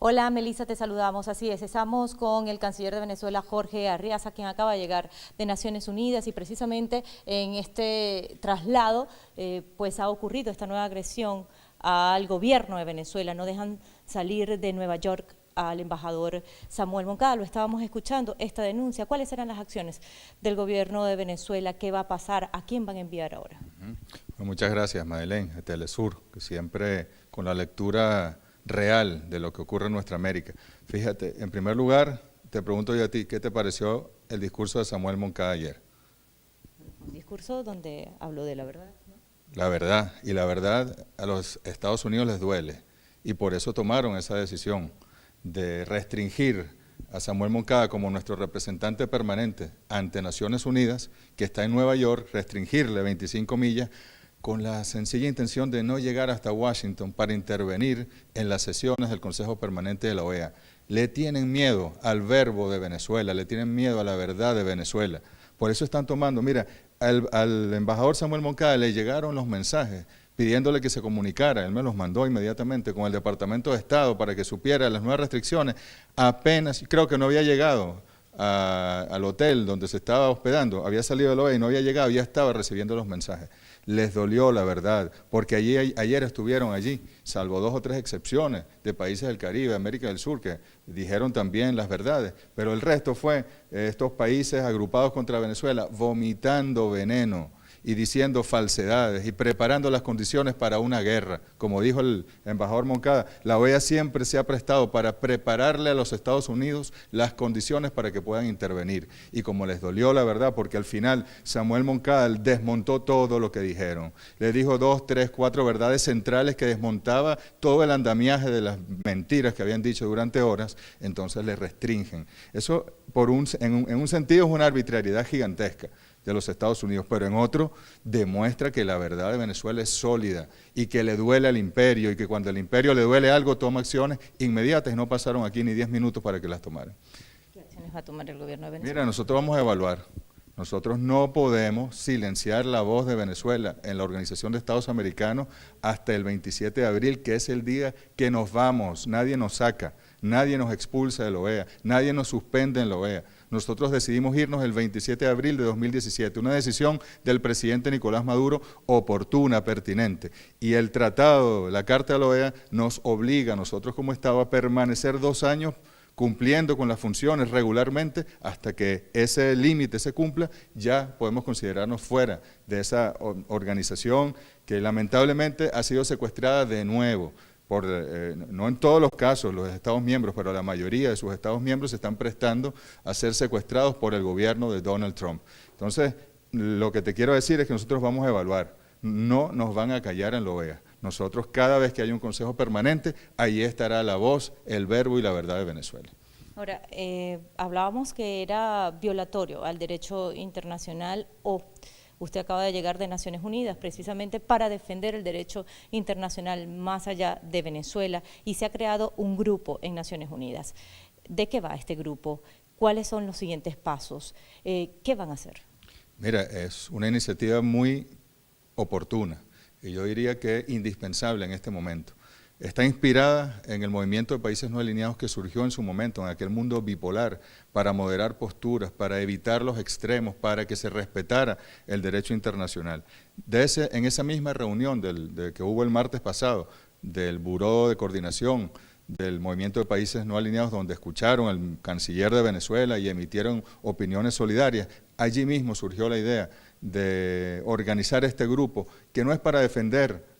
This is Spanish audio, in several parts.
Hola Melissa, te saludamos. Así es, estamos con el canciller de Venezuela, Jorge Arriaza, quien acaba de llegar de Naciones Unidas, y precisamente en este traslado pues ha ocurrido esta nueva agresión al gobierno de Venezuela. No dejan salir de Nueva York al embajador Samuel Moncada. Lo estábamos escuchando, esta denuncia. ¿Cuáles serán las acciones del gobierno de Venezuela? ¿Qué va a pasar? ¿A quién van a enviar ahora? Bueno, muchas gracias, Madeleine, a Telesur, que siempre con la lectura real de lo que ocurre en nuestra América. Fíjate, en primer lugar, te pregunto yo a ti, ¿qué te pareció el discurso de Samuel Moncada ayer? Un discurso donde habló de la verdad, ¿no? La verdad, y la verdad a los Estados Unidos les duele, y por eso tomaron esa decisión de restringir a Samuel Moncada como nuestro representante permanente ante Naciones Unidas, que está en Nueva York, restringirle 25 millas, con la sencilla intención de no llegar hasta Washington para intervenir en las sesiones del Consejo Permanente de la OEA. Le tienen miedo al verbo de Venezuela, le tienen miedo a la verdad de Venezuela. Por eso están tomando, mira, al embajador Samuel Moncada le llegaron los mensajes pidiéndole que se comunicara, él me los mandó inmediatamente con el Departamento de Estado para que supiera las nuevas restricciones. Apenas, creo que no había llegado al hotel donde se estaba hospedando, había salido de la OEA y no había llegado, ya estaba recibiendo los mensajes. Les dolió la verdad, porque ayer estuvieron allí, salvo 2 o 3 excepciones de países del Caribe, América del Sur, que dijeron también las verdades, pero el resto fue estos países agrupados contra Venezuela, vomitando veneno y diciendo falsedades y preparando las condiciones para una guerra. Como dijo el embajador Moncada, la OEA siempre se ha prestado para prepararle a los Estados Unidos las condiciones para que puedan intervenir. Y como les dolió la verdad, porque al final Samuel Moncada desmontó todo lo que dijeron. Le dijo 2, 3, 4 verdades centrales que desmontaba todo el andamiaje de las mentiras que habían dicho durante horas, entonces le restringen. Eso en un sentido es una arbitrariedad gigantesca de los Estados Unidos, pero en otro demuestra que la verdad de Venezuela es sólida y que le duele al imperio, y que cuando al imperio le duele algo toma acciones inmediatas, y no pasaron aquí ni 10 minutos para que las tomaran. ¿Qué acciones va a tomar el gobierno de Venezuela? Mira, nosotros vamos a evaluar. Nosotros no podemos silenciar la voz de Venezuela en la Organización de Estados Americanos hasta el 27 de abril, que es el día que nos vamos. Nadie nos saca, nadie nos expulsa de la OEA, nadie nos suspende en la OEA. Nosotros decidimos irnos el 27 de abril de 2017, una decisión del presidente Nicolás Maduro oportuna, pertinente. Y el tratado, la Carta de la OEA, nos obliga a nosotros como Estado a permanecer 2 años cumpliendo con las funciones regularmente. Hasta que ese límite se cumpla, ya podemos considerarnos fuera de esa organización que lamentablemente ha sido secuestrada de nuevo. No en todos los casos los Estados miembros, pero la mayoría de sus Estados miembros se están prestando a ser secuestrados por el gobierno de Donald Trump. Entonces, lo que te quiero decir es que nosotros vamos a evaluar, no nos van a callar en la OEA. Nosotros, cada vez que haya un consejo permanente, ahí estará la voz, el verbo y la verdad de Venezuela. Ahora, hablábamos que era violatorio al derecho internacional, o usted acaba de llegar de Naciones Unidas precisamente para defender el derecho internacional más allá de Venezuela, y se ha creado un grupo en Naciones Unidas. ¿De qué va este grupo? ¿Cuáles son los siguientes pasos? ¿Qué van a hacer? Mira, es una iniciativa muy oportuna y yo diría que indispensable en este momento. Está inspirada en el movimiento de países no alineados que surgió en su momento, en aquel mundo bipolar, para moderar posturas, para evitar los extremos, para que se respetara el derecho internacional. En esa misma reunión que hubo el martes pasado, del Buró de Coordinación del Movimiento de Países No Alineados, donde escucharon al canciller de Venezuela y emitieron opiniones solidarias, allí mismo surgió la idea de organizar este grupo, que no es para defender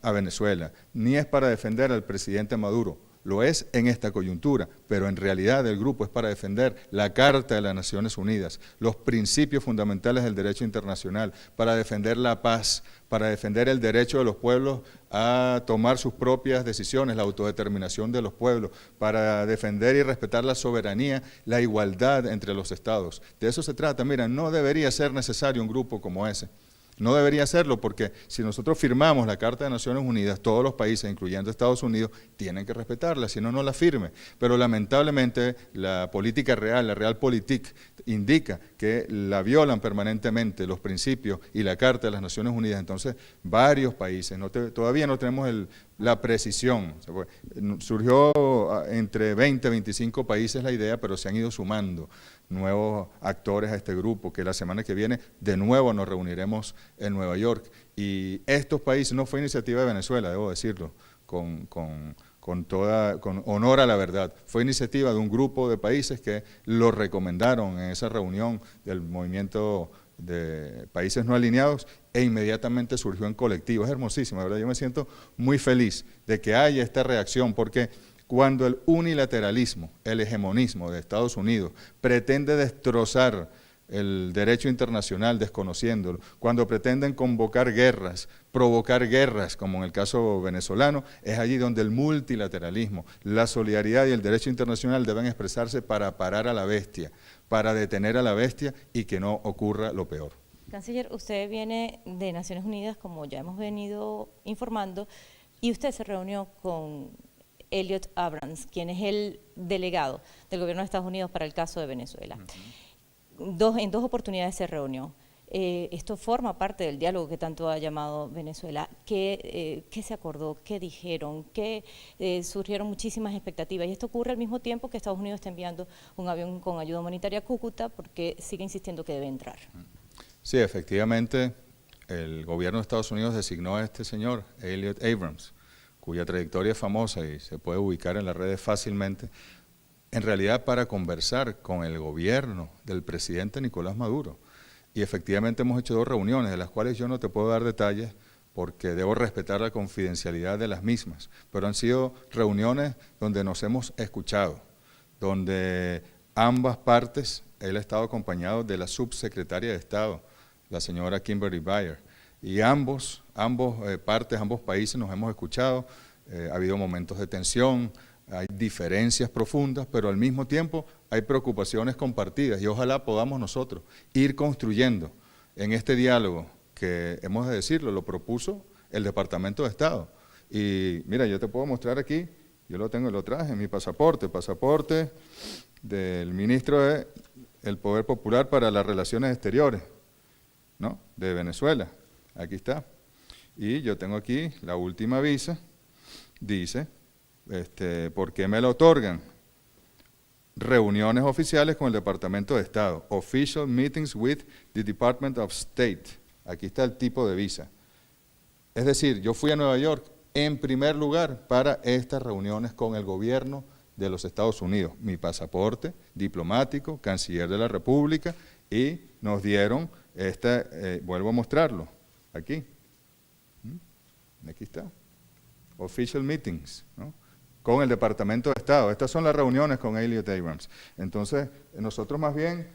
a Venezuela, ni es para defender al presidente Maduro. Lo es en esta coyuntura, pero en realidad el grupo es para defender la Carta de las Naciones Unidas, los principios fundamentales del derecho internacional, para defender la paz, para defender el derecho de los pueblos a tomar sus propias decisiones, la autodeterminación de los pueblos, para defender y respetar la soberanía, la igualdad entre los estados. De eso se trata. Mira, no debería ser necesario un grupo como ese. No debería serlo, porque si nosotros firmamos la Carta de Naciones Unidas, todos los países, incluyendo Estados Unidos, tienen que respetarla, si no, no la firme. Pero lamentablemente la política real, la realpolitik, indica que la violan permanentemente los principios y la Carta de las Naciones Unidas. Entonces, varios países, todavía no tenemos la precisión. Surgió entre 20 y 25 países la idea, pero se han ido sumando nuevos actores a este grupo, que la semana que viene de nuevo nos reuniremos en Nueva York. Y estos países, no fue iniciativa de Venezuela, debo decirlo, con honor a la verdad, fue iniciativa de un grupo de países que lo recomendaron en esa reunión del movimiento de países no alineados e inmediatamente surgió en colectivo. Es hermosísimo, ¿verdad? Yo me siento muy feliz de que haya esta reacción, porque cuando el unilateralismo, el hegemonismo de Estados Unidos pretende destrozar el derecho internacional desconociéndolo, cuando pretenden convocar guerras, provocar guerras, como en el caso venezolano, es allí donde el multilateralismo, la solidaridad y el derecho internacional deben expresarse para parar a la bestia, para detener a la bestia y que no ocurra lo peor. Canciller, usted viene de Naciones Unidas, como ya hemos venido informando, y usted se reunió con Elliot Abrams, quien es el delegado del gobierno de Estados Unidos para el caso de Venezuela. En dos oportunidades se reunió. Esto forma parte del diálogo que tanto ha llamado Venezuela. ¿Qué se acordó? ¿Qué dijeron? Surgieron muchísimas expectativas. Y esto ocurre al mismo tiempo que Estados Unidos está enviando un avión con ayuda humanitaria a Cúcuta, porque sigue insistiendo que debe entrar. Sí, efectivamente, el gobierno de Estados Unidos designó a este señor, Elliot Abrams, cuya trayectoria es famosa y se puede ubicar en las redes fácilmente, en realidad para conversar con el gobierno del presidente Nicolás Maduro. Y efectivamente hemos hecho 2 reuniones, de las cuales yo no te puedo dar detalles porque debo respetar la confidencialidad de las mismas, pero han sido reuniones donde nos hemos escuchado, donde ambas partes, él ha estado acompañado de la subsecretaria de Estado, la señora Kimberly Bayer, y ambos países nos hemos escuchado, ha habido momentos de tensión, hay diferencias profundas, pero al mismo tiempo hay preocupaciones compartidas y ojalá podamos nosotros ir construyendo en este diálogo que, hemos de decirlo, lo propuso el Departamento de Estado. Y mira, yo te puedo mostrar aquí, yo lo traje, mi pasaporte del ministro del Poder Popular para las Relaciones Exteriores, ¿no?, de Venezuela, aquí está. Y yo tengo aquí la última visa, dice, ¿por qué me la otorgan? Reuniones oficiales con el Departamento de Estado, official meetings with the Department of State. Aquí está el tipo de visa. Es decir, yo fui a Nueva York en primer lugar para estas reuniones con el gobierno de los Estados Unidos. Mi pasaporte diplomático, canciller de la República, y nos dieron vuelvo a mostrarlo, aquí. Aquí está. Official meetings, ¿no?, con el Departamento de Estado. Estas son las reuniones con Elliot Abrams. Entonces, nosotros más bien,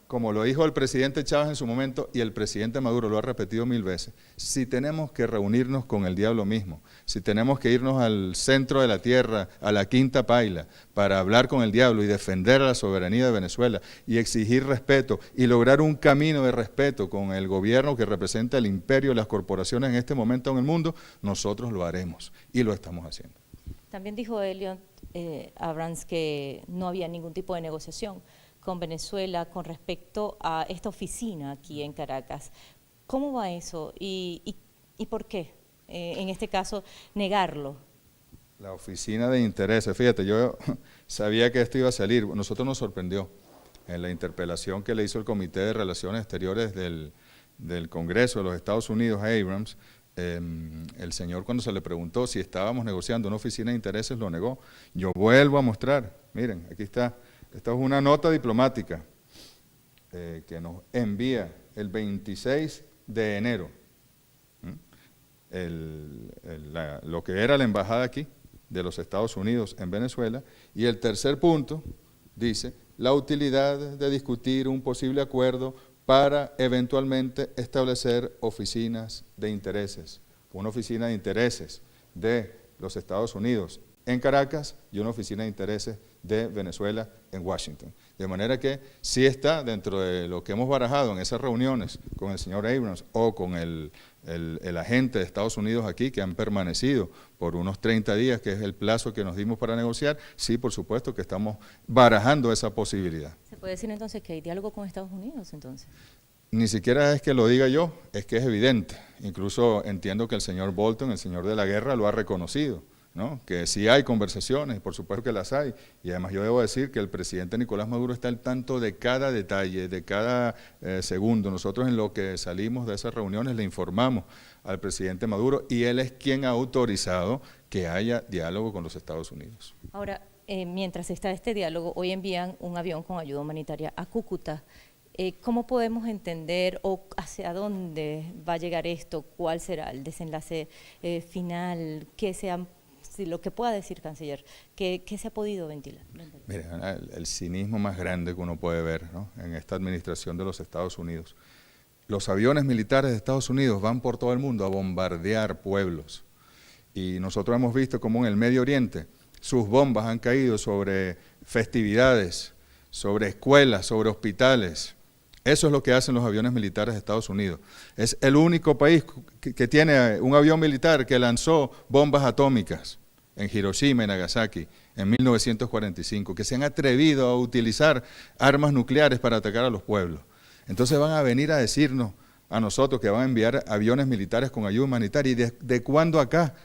como lo dijo el presidente Chávez en su momento, y el presidente Maduro lo ha repetido 1000 veces, si tenemos que reunirnos con el diablo mismo, si tenemos que irnos al centro de la tierra, a la quinta paila, para hablar con el diablo y defender a la soberanía de Venezuela y exigir respeto y lograr un camino de respeto con el gobierno que representa el imperio y las corporaciones en este momento en el mundo, nosotros lo haremos y lo estamos haciendo. También dijo Elliot Abrams que no había ningún tipo de negociación con Venezuela con respecto a esta oficina aquí en Caracas. ¿Cómo va eso y por qué, en este caso, negarlo? La oficina de intereses, fíjate, yo sabía que esto iba a salir, nosotros nos sorprendió en la interpelación que le hizo el Comité de Relaciones Exteriores del Congreso de los Estados Unidos a Abrams. El señor, cuando se le preguntó si estábamos negociando una oficina de intereses, lo negó. Yo vuelvo a mostrar, miren, aquí está, esta es una nota diplomática que nos envía el 26 de enero, lo que era la embajada aquí de los Estados Unidos en Venezuela, y el tercer punto dice, la utilidad de discutir un posible acuerdo para eventualmente establecer oficinas de intereses, una oficina de intereses de los Estados Unidos en Caracas y una oficina de intereses de Venezuela en Washington. De manera que sí está dentro de lo que hemos barajado en esas reuniones con el señor Abrams o con el agente de Estados Unidos aquí, que han permanecido por unos 30 días, que es el plazo que nos dimos para negociar. Sí, por supuesto que estamos barajando esa posibilidad. ¿Se puede decir entonces que hay diálogo con Estados Unidos entonces? Ni siquiera es que lo diga yo, es que es evidente. Incluso entiendo que el señor Bolton, el señor de la guerra, lo ha reconocido, ¿no? Que sí hay conversaciones, por supuesto que las hay, y además yo debo decir que el presidente Nicolás Maduro está al tanto de cada detalle, de cada segundo. Nosotros en lo que salimos de esas reuniones le informamos al presidente Maduro y él es quien ha autorizado que haya diálogo con los Estados Unidos. Ahora, mientras está este diálogo, hoy envían un avión con ayuda humanitaria a Cúcuta. ¿Cómo podemos entender o hacia dónde va a llegar esto? ¿Cuál será el desenlace final? Lo que pueda decir, canciller, ¿qué se ha podido ventilar? Mire, el cinismo más grande que uno puede ver, ¿no?, en esta administración de los Estados Unidos. Los aviones militares de Estados Unidos van por todo el mundo a bombardear pueblos. Y nosotros hemos visto cómo en el Medio Oriente sus bombas han caído sobre festividades, sobre escuelas, sobre hospitales. Eso es lo que hacen los aviones militares de Estados Unidos. Es el único país que tiene un avión militar que lanzó bombas atómicas en Hiroshima y Nagasaki en 1945, que se han atrevido a utilizar armas nucleares para atacar a los pueblos. Entonces van a venir a decirnos a nosotros que van a enviar aviones militares con ayuda humanitaria. ¿Y de cuándo acá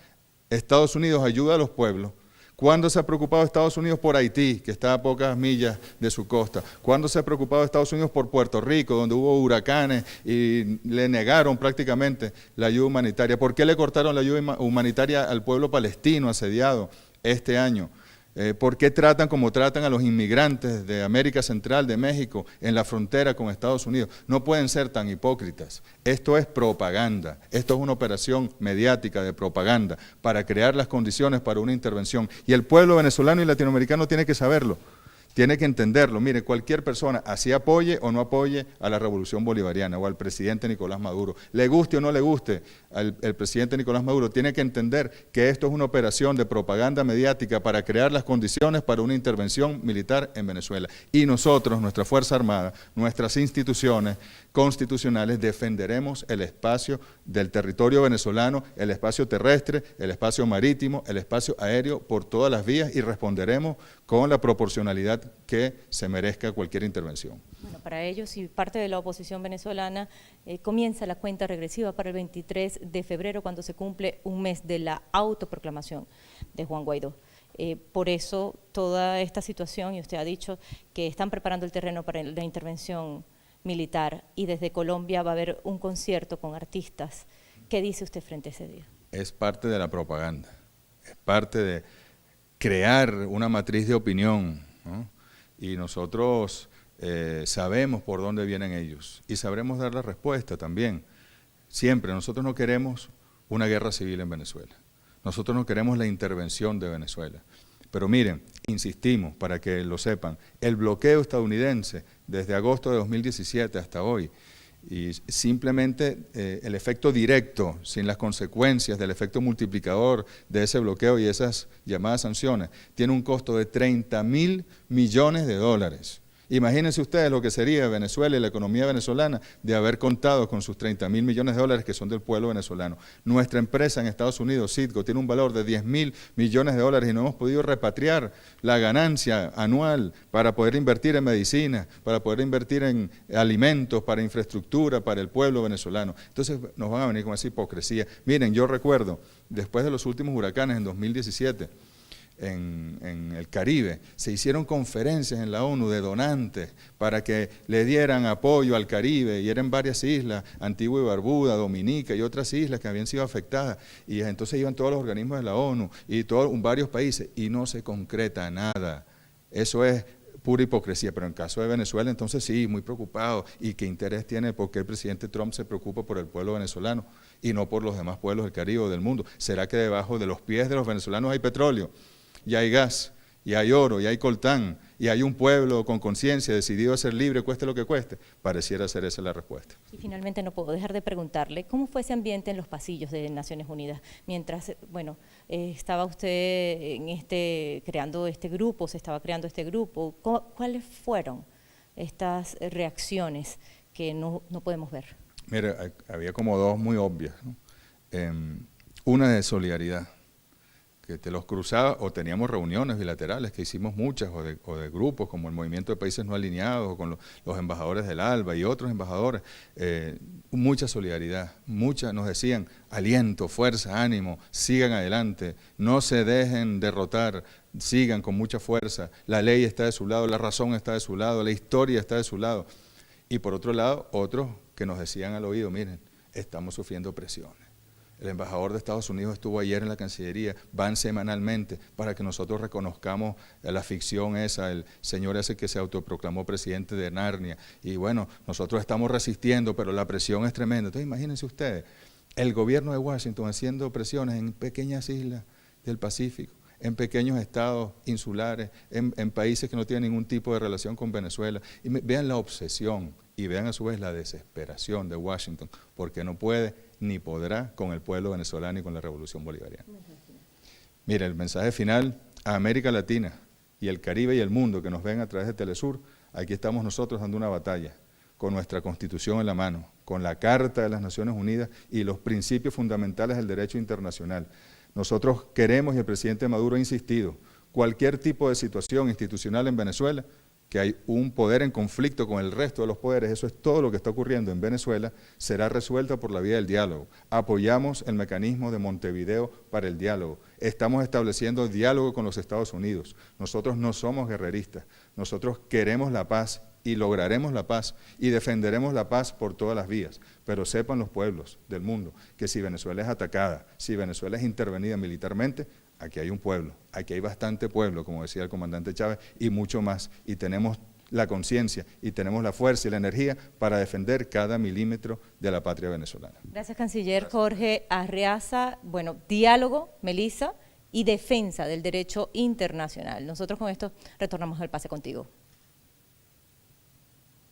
Estados Unidos ayuda a los pueblos? ¿Cuándo se ha preocupado Estados Unidos por Haití, que está a pocas millas de su costa? ¿Cuándo se ha preocupado Estados Unidos por Puerto Rico, donde hubo huracanes y le negaron prácticamente la ayuda humanitaria? ¿Por qué le cortaron la ayuda humanitaria al pueblo palestino asediado este año? ¿Por qué tratan como tratan a los inmigrantes de América Central, de México, en la frontera con Estados Unidos? No pueden ser tan hipócritas. Esto es propaganda, esto es una operación mediática de propaganda para crear las condiciones para una intervención. Y el pueblo venezolano y latinoamericano tiene que saberlo. Tiene que entenderlo. Mire, cualquier persona, así apoye o no apoye a la revolución bolivariana o al presidente Nicolás Maduro, le guste o no le guste al presidente Nicolás Maduro, tiene que entender que esto es una operación de propaganda mediática para crear las condiciones para una intervención militar en Venezuela. Y nosotros, nuestra Fuerza Armada, nuestras instituciones constitucionales, defenderemos el espacio del territorio venezolano, el espacio terrestre, el espacio marítimo, el espacio aéreo, por todas las vías, y responderemos con la proporcionalidad que se merezca cualquier intervención. Bueno, para ellos y parte de la oposición venezolana comienza la cuenta regresiva para el 23 de febrero, cuando se cumple un mes de la autoproclamación de Juan Guaidó. Por eso toda esta situación, y usted ha dicho que están preparando el terreno para la intervención militar, y desde Colombia va a haber un concierto con artistas. ¿Qué dice usted frente a ese día? Es parte de la propaganda, es parte de crear una matriz de opinión, ¿no? Y nosotros sabemos por dónde vienen ellos y sabremos dar la respuesta también. Siempre, nosotros no queremos una guerra civil en Venezuela, nosotros no queremos la intervención de Venezuela. Pero miren, insistimos para que lo sepan, el bloqueo estadounidense desde agosto de 2017 hasta hoy, y simplemente el efecto directo, sin las consecuencias del efecto multiplicador de ese bloqueo y esas llamadas sanciones, tiene un costo de 30.000 millones de dólares. Imagínense ustedes lo que sería Venezuela y la economía venezolana de haber contado con sus 30.000 millones de dólares que son del pueblo venezolano. Nuestra empresa en Estados Unidos, Citgo, tiene un valor de 10.000 millones de dólares y no hemos podido repatriar la ganancia anual para poder invertir en medicina, para poder invertir en alimentos, para infraestructura, para el pueblo venezolano. Entonces nos van a venir con esa hipocresía. Miren, yo recuerdo, después de los últimos huracanes en 2017, en el Caribe, se hicieron conferencias en la ONU de donantes para que le dieran apoyo al Caribe, y eran varias islas, Antigua y Barbuda, Dominica y otras islas que habían sido afectadas, y entonces iban todos los organismos de la ONU y varios países, y no se concreta nada. Eso es pura hipocresía. Pero en caso de Venezuela, entonces sí, muy preocupado. ¿Y qué interés tiene? ¿Por qué el presidente Trump se preocupa por el pueblo venezolano y no por los demás pueblos del Caribe o del mundo? ¿Será que debajo de los pies de los venezolanos hay petróleo, y hay gas, y hay oro, y hay coltán, y hay un pueblo con conciencia decidido a ser libre, cueste lo que cueste? Pareciera ser esa la respuesta. Y finalmente no puedo dejar de preguntarle, ¿cómo fue ese ambiente en los pasillos de Naciones Unidas? Mientras, estaba usted creando este grupo, se estaba creando este grupo, ¿cuáles fueron estas reacciones que no podemos ver? Mira, había como dos muy obvias, ¿no? Una de solidaridad, que te los cruzaba, o teníamos reuniones bilaterales, que hicimos muchas, o de grupos como el Movimiento de Países No Alineados, o con los embajadores del ALBA y otros embajadores, mucha solidaridad, nos decían aliento, fuerza, ánimo, sigan adelante, no se dejen derrotar, sigan con mucha fuerza, la ley está de su lado, la razón está de su lado, la historia está de su lado. Y por otro lado, otros que nos decían al oído, miren, estamos sufriendo presiones. El embajador de Estados Unidos estuvo ayer en la Cancillería, van semanalmente para que nosotros reconozcamos la ficción esa, el señor ese que se autoproclamó presidente de Narnia. Y bueno, nosotros estamos resistiendo, pero la presión es tremenda. Entonces imagínense ustedes, el gobierno de Washington haciendo presiones en pequeñas islas del Pacífico, en pequeños estados insulares, en países que no tienen ningún tipo de relación con Venezuela. Y vean la obsesión y vean a su vez la desesperación de Washington, porque no puede ni podrá con el pueblo venezolano y con la revolución bolivariana. Mire, el mensaje final a América Latina y el Caribe y el mundo que nos ven a través de Telesur, aquí estamos nosotros dando una batalla con nuestra Constitución en la mano, con la Carta de las Naciones Unidas y los principios fundamentales del derecho internacional. Nosotros queremos, y el presidente Maduro ha insistido, cualquier tipo de situación institucional en Venezuela, que hay un poder en conflicto con el resto de los poderes, eso es todo lo que está ocurriendo en Venezuela, será resuelta por la vía del diálogo. Apoyamos el mecanismo de Montevideo para el diálogo. Estamos estableciendo diálogo con los Estados Unidos. Nosotros no somos guerreristas, nosotros queremos la paz y lograremos la paz y defenderemos la paz por todas las vías. Pero sepan los pueblos del mundo que si Venezuela es atacada, si Venezuela es intervenida militarmente, aquí hay un pueblo, aquí hay bastante pueblo, como decía el comandante Chávez, y mucho más. Y tenemos la conciencia y tenemos la fuerza y la energía para defender cada milímetro de la patria venezolana. Gracias, canciller Jorge Arreaza. Bueno, diálogo, Melissa, y defensa del derecho internacional. Nosotros con esto retornamos al pase contigo.